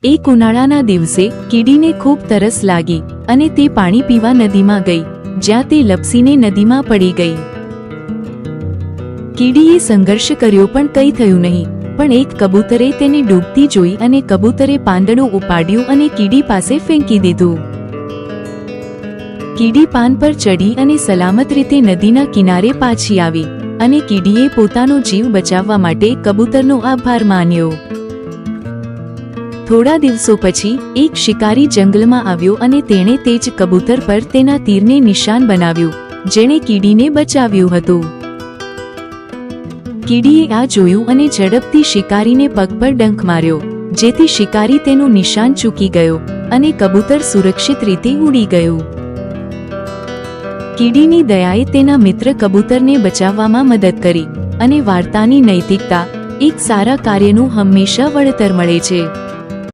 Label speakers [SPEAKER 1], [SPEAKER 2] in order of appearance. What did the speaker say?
[SPEAKER 1] એક ઉનાળાના દિવસે કીડીને ખૂબ તરસ લાગી અને તે પાણી પીવા નદીમાં ગઈ, જ્યાં તે લપસીને નદીમાં પડી ગઈ. કીડીએ સંઘર્ષ કર્યો પણ કંઈ થયું નહીં. પણ એક કબૂતરે તેને ડૂબતી જોઈ અને કબૂતરે પાંદડું ઉપાડ્યું અને કીડી પાસે ફેંકી દીધું. કીડી પાન પર ચડી અને સલામત રીતે નદીના કિનારે પાછી આવી અને કીડીએ પોતાનો જીવ બચાવવા માટે કબૂતરનો આભાર માન્યો. થોડા દિવસો પછી એક શિકારી જંગલમાં આવ્યો અને તેણે તે જ કબૂતર પર તેના તીરને નિશાન બનાવ્યું, જેણે કીડીને બચાવ્યું હતું. કીડીએ આ જોયું અને ઝડપથી શિકારીને પગ પર ડંખ માર્યો, જેથી શિકારી તેનું નિશાન ચૂકી ગયો અને કબૂતર સુરક્ષિત રીતે ઉડી ગયું. કીડીની દયાએ તેના મિત્ર કબૂતરને બચાવવામાં મદદ કરી અને વાર્તાની નૈતિકતા: એક સારા કાર્યનું હંમેશા વળતર મળે છે.